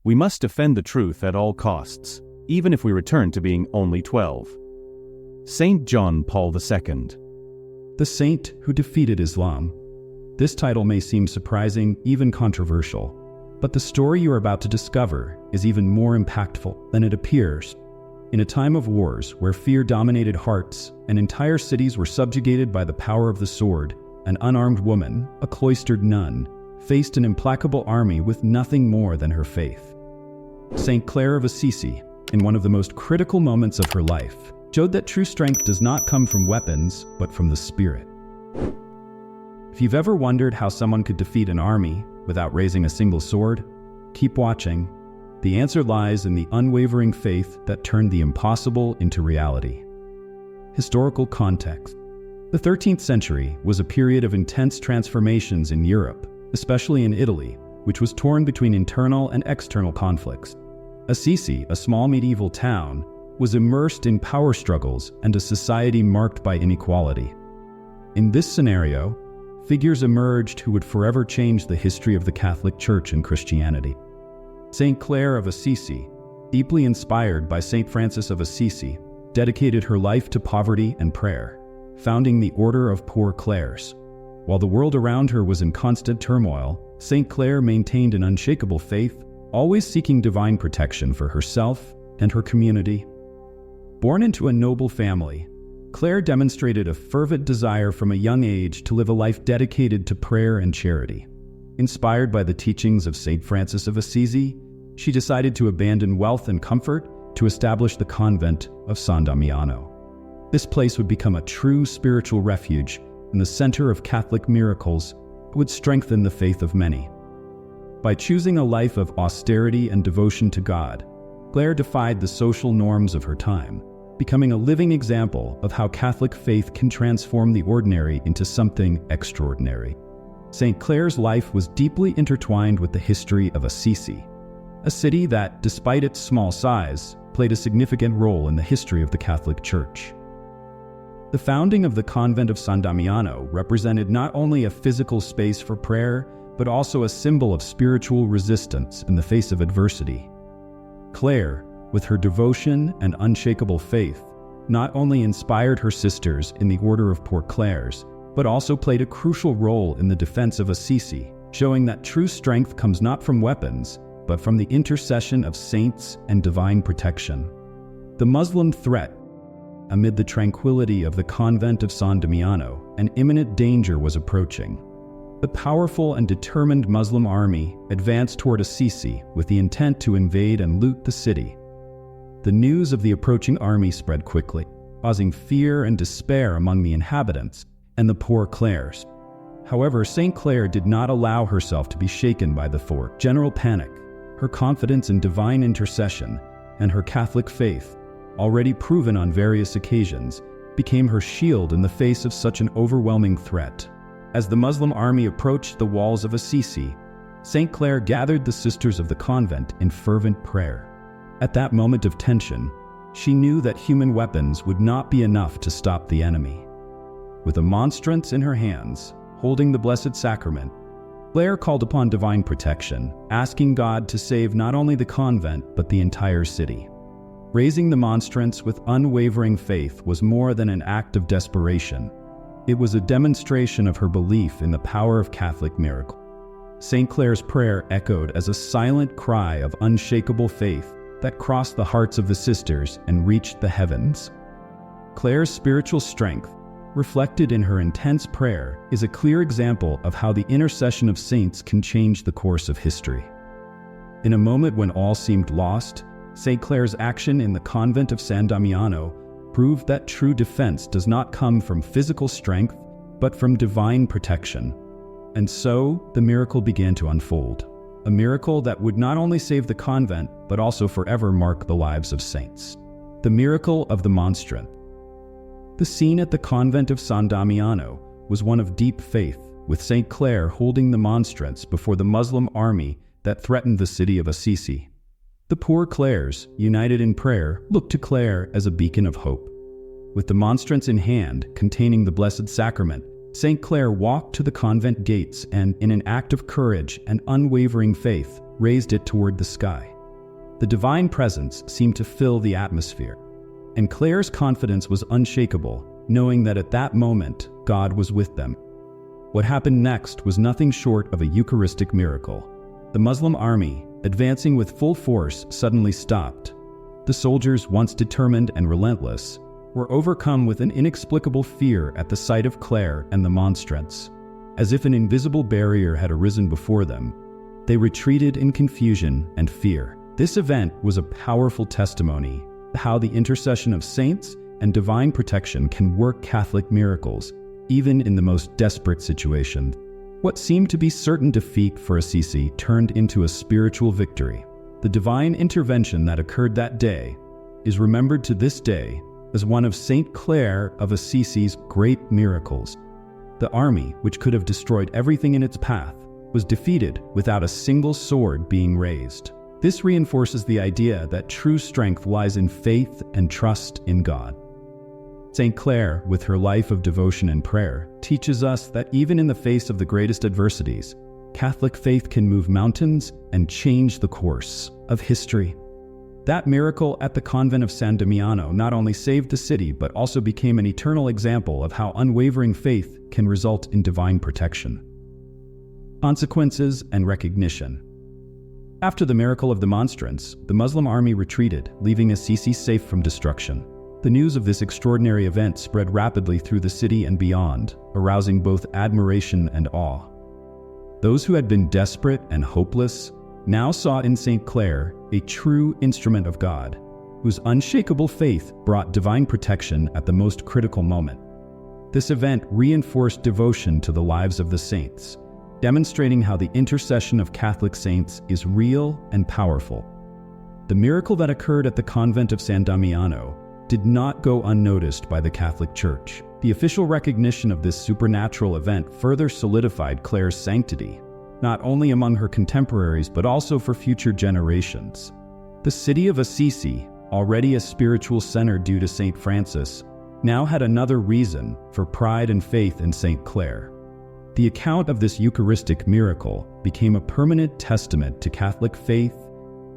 We must defend the truth at all costs, even if we return to being only 12. Saint John Paul II. The saint who defeated Islam. This title may seem surprising, even controversial, but the story you are about to discover is even more impactful than it appears. In a time of wars where fear dominated hearts and entire cities were subjugated by the power of the sword, an unarmed woman, a cloistered nun, faced an implacable army with nothing more than her faith. Saint Clare of Assisi, in one of the most critical moments of her life, showed that true strength does not come from weapons, but from the Spirit. If you've ever wondered how someone could defeat an army without raising a single sword, keep watching. The answer lies in the unwavering faith that turned the impossible into reality. Historical context. The 13th century was a period of intense transformations in Europe, especially in Italy, which was torn between internal and external conflicts. Assisi, a small medieval town, was immersed in power struggles and a society marked by inequality. In this scenario, figures emerged who would forever change the history of the Catholic Church and Christianity. Saint Clare of Assisi, deeply inspired by Saint Francis of Assisi, dedicated her life to poverty and prayer, founding the Order of Poor Clares. While the world around her was in constant turmoil, Saint Clare maintained an unshakable faith, always seeking divine protection for herself and her community. Born into a noble family, Clare demonstrated a fervent desire from a young age to live a life dedicated to prayer and charity. Inspired by the teachings of Saint Francis of Assisi, she decided to abandon wealth and comfort to establish the convent of San Damiano. This place would become a true spiritual refuge and the center of Catholic miracles that would strengthen the faith of many. By choosing a life of austerity and devotion to God, Clare defied the social norms of her time, becoming a living example of how Catholic faith can transform the ordinary into something extraordinary. Saint Clare's life was deeply intertwined with the history of Assisi, a city that, despite its small size, played a significant role in the history of the Catholic Church. The founding of the convent of San Damiano represented not only a physical space for prayer, but also a symbol of spiritual resistance in the face of adversity. Clare, with her devotion and unshakable faith, not only inspired her sisters in the Order of Poor Clares, but also played a crucial role in the defense of Assisi, showing that true strength comes not from weapons, but from the intercession of saints and divine protection. The Muslim threat. Amid the tranquility of the convent of San Damiano, an imminent danger was approaching. The powerful and determined Muslim army advanced toward Assisi with the intent to invade and loot the city. The news of the approaching army spread quickly, causing fear and despair among the inhabitants and the Poor Clares. However, Saint Clare did not allow herself to be shaken by the general panic. Her confidence in divine intercession and her Catholic faith, already proven on various occasions, became her shield in the face of such an overwhelming threat. As the Muslim army approached the walls of Assisi, Saint Clare gathered the sisters of the convent in fervent prayer. At that moment of tension, she knew that human weapons would not be enough to stop the enemy. With a monstrance in her hands, holding the Blessed Sacrament, Clare called upon divine protection, asking God to save not only the convent, but the entire city. Raising the monstrance with unwavering faith was more than an act of desperation. It was a demonstration of her belief in the power of Catholic miracle. Saint Clare's prayer echoed as a silent cry of unshakable faith that crossed the hearts of the sisters and reached the heavens. Clare's spiritual strength, reflected in her intense prayer, is a clear example of how the intercession of saints can change the course of history. In a moment when all seemed lost, Saint Clare's action in the convent of San Damiano proved that true defense does not come from physical strength, but from divine protection. And so, the miracle began to unfold. A miracle that would not only save the convent, but also forever mark the lives of saints. The miracle of the Monstrance. The scene at the convent of San Damiano was one of deep faith, with Saint Clare holding the monstrance before the Muslim army that threatened the city of Assisi. The Poor Clares, united in prayer, looked to Clare as a beacon of hope. With the monstrance in hand, containing the Blessed Sacrament, Saint Clare walked to the convent gates and, in an act of courage and unwavering faith, raised it toward the sky. The divine presence seemed to fill the atmosphere, and Clare's confidence was unshakable, knowing that at that moment, God was with them. What happened next was nothing short of a Eucharistic miracle. The Muslim army, advancing with full force, suddenly stopped. The soldiers, once determined and relentless, were overcome with an inexplicable fear at the sight of Clare and the Monstrance. As if an invisible barrier had arisen before them, they retreated in confusion and fear. This event was a powerful testimony to how the intercession of saints and divine protection can work Catholic miracles, even in the most desperate situations. What seemed to be certain defeat for Assisi turned into a spiritual victory. The divine intervention that occurred that day is remembered to this day as one of Saint Clare of Assisi's great miracles. The army, which could have destroyed everything in its path, was defeated without a single sword being raised. This reinforces the idea that true strength lies in faith and trust in God. Saint Clare, with her life of devotion and prayer, teaches us that even in the face of the greatest adversities, Catholic faith can move mountains and change the course of history. That miracle at the convent of San Damiano not only saved the city, but also became an eternal example of how unwavering faith can result in divine protection. Consequences and recognition. After the miracle of the Monstrance, the Muslim army retreated, leaving Assisi safe from destruction. The news of this extraordinary event spread rapidly through the city and beyond, arousing both admiration and awe. Those who had been desperate and hopeless now saw in Saint Clare a true instrument of God, whose unshakable faith brought divine protection at the most critical moment. This event reinforced devotion to the lives of the saints, demonstrating how the intercession of Catholic saints is real and powerful. The miracle that occurred at the convent of San Damiano did not go unnoticed by the Catholic Church. The official recognition of this supernatural event further solidified Clare's sanctity, not only among her contemporaries but also for future generations. The city of Assisi, already a spiritual center due to Saint Francis, now had another reason for pride and faith in Saint Clare. The account of this Eucharistic miracle became a permanent testament to Catholic faith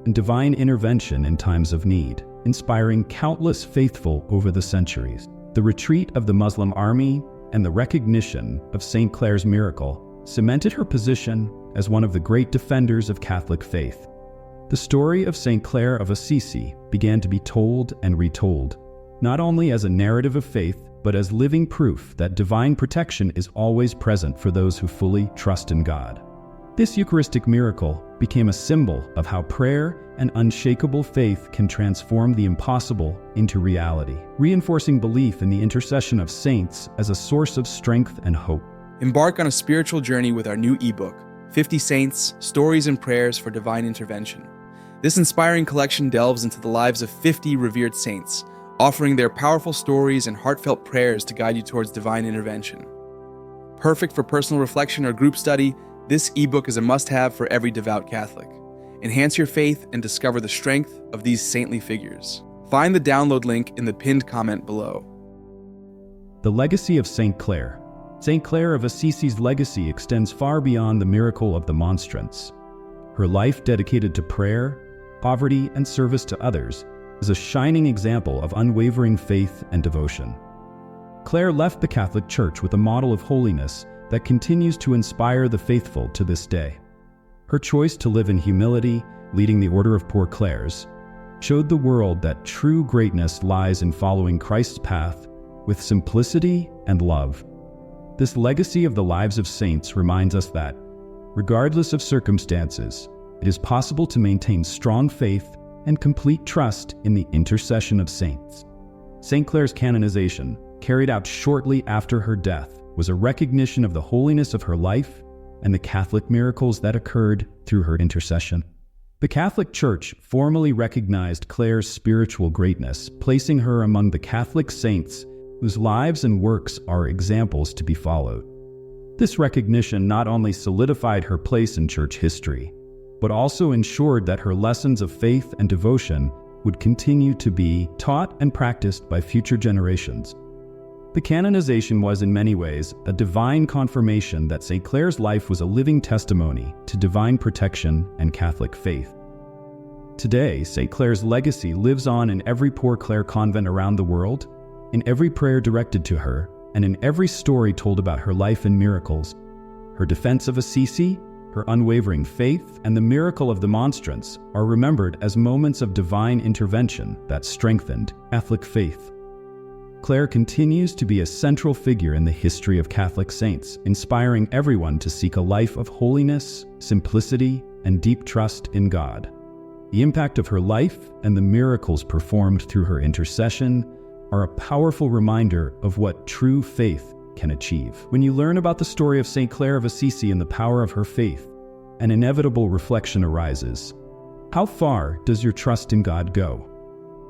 and divine intervention in times of need, inspiring countless faithful over the centuries. The retreat of the Muslim army and the recognition of Saint Clare's miracle cemented her position as one of the great defenders of Catholic faith. The story of Saint Clare of Assisi began to be told and retold, not only as a narrative of faith, but as living proof that divine protection is always present for those who fully trust in God. This Eucharistic miracle became a symbol of how prayer and unshakable faith can transform the impossible into reality, reinforcing belief in the intercession of saints as a source of strength and hope. Embark on a spiritual journey with our new ebook, 50 Saints, Stories and Prayers for Divine Intervention. This inspiring collection delves into the lives of 50 revered saints, offering their powerful stories and heartfelt prayers to guide you towards divine intervention. Perfect for personal reflection or group study, this ebook is a must-have for every devout Catholic. Enhance your faith and discover the strength of these saintly figures. Find the download link in the pinned comment below. The legacy of Saint Clare. Saint Clare of Assisi's legacy extends far beyond the miracle of the Monstrance. Her life dedicated to prayer, poverty, and service to others is a shining example of unwavering faith and devotion. Clare left the Catholic Church with a model of holiness that continues to inspire the faithful to this day. Her choice to live in humility, leading the Order of Poor Clares, showed the world that true greatness lies in following Christ's path with simplicity and love. This legacy of the lives of saints reminds us that, regardless of circumstances, it is possible to maintain strong faith and complete trust in the intercession of saints. Saint Clare's canonization, carried out shortly after her death, was a recognition of the holiness of her life and the Catholic miracles that occurred through her intercession. The Catholic Church formally recognized Clare's spiritual greatness, placing her among the Catholic saints whose lives and works are examples to be followed. This recognition not only solidified her place in church history, but also ensured that her lessons of faith and devotion would continue to be taught and practiced by future generations. The canonization was in many ways a divine confirmation that Saint Clare's life was a living testimony to divine protection and Catholic faith. Today, Saint Clare's legacy lives on in every Poor Clare convent around the world, in every prayer directed to her, and in every story told about her life and miracles. Her defense of Assisi, her unwavering faith, and the miracle of the Monstrance are remembered as moments of divine intervention that strengthened Catholic faith. Clare continues to be a central figure in the history of Catholic saints, inspiring everyone to seek a life of holiness, simplicity, and deep trust in God. The impact of her life and the miracles performed through her intercession are a powerful reminder of what true faith can achieve. When you learn about the story of Saint Clare of Assisi and the power of her faith, an inevitable reflection arises. How far does your trust in God go?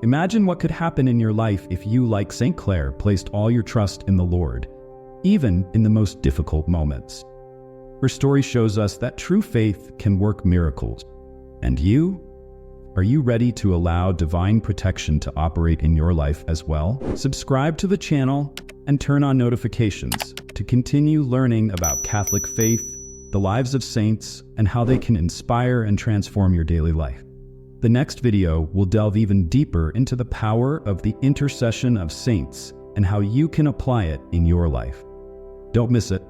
Imagine what could happen in your life if you, like Saint Clare, placed all your trust in the Lord, even in the most difficult moments. Her story shows us that true faith can work miracles. And you? Are you ready to allow divine protection to operate in your life as well? Subscribe to the channel and turn on notifications to continue learning about Catholic faith, the lives of saints, and how they can inspire and transform your daily life. The next video will delve even deeper into the power of the intercession of saints and how you can apply it in your life. Don't miss it.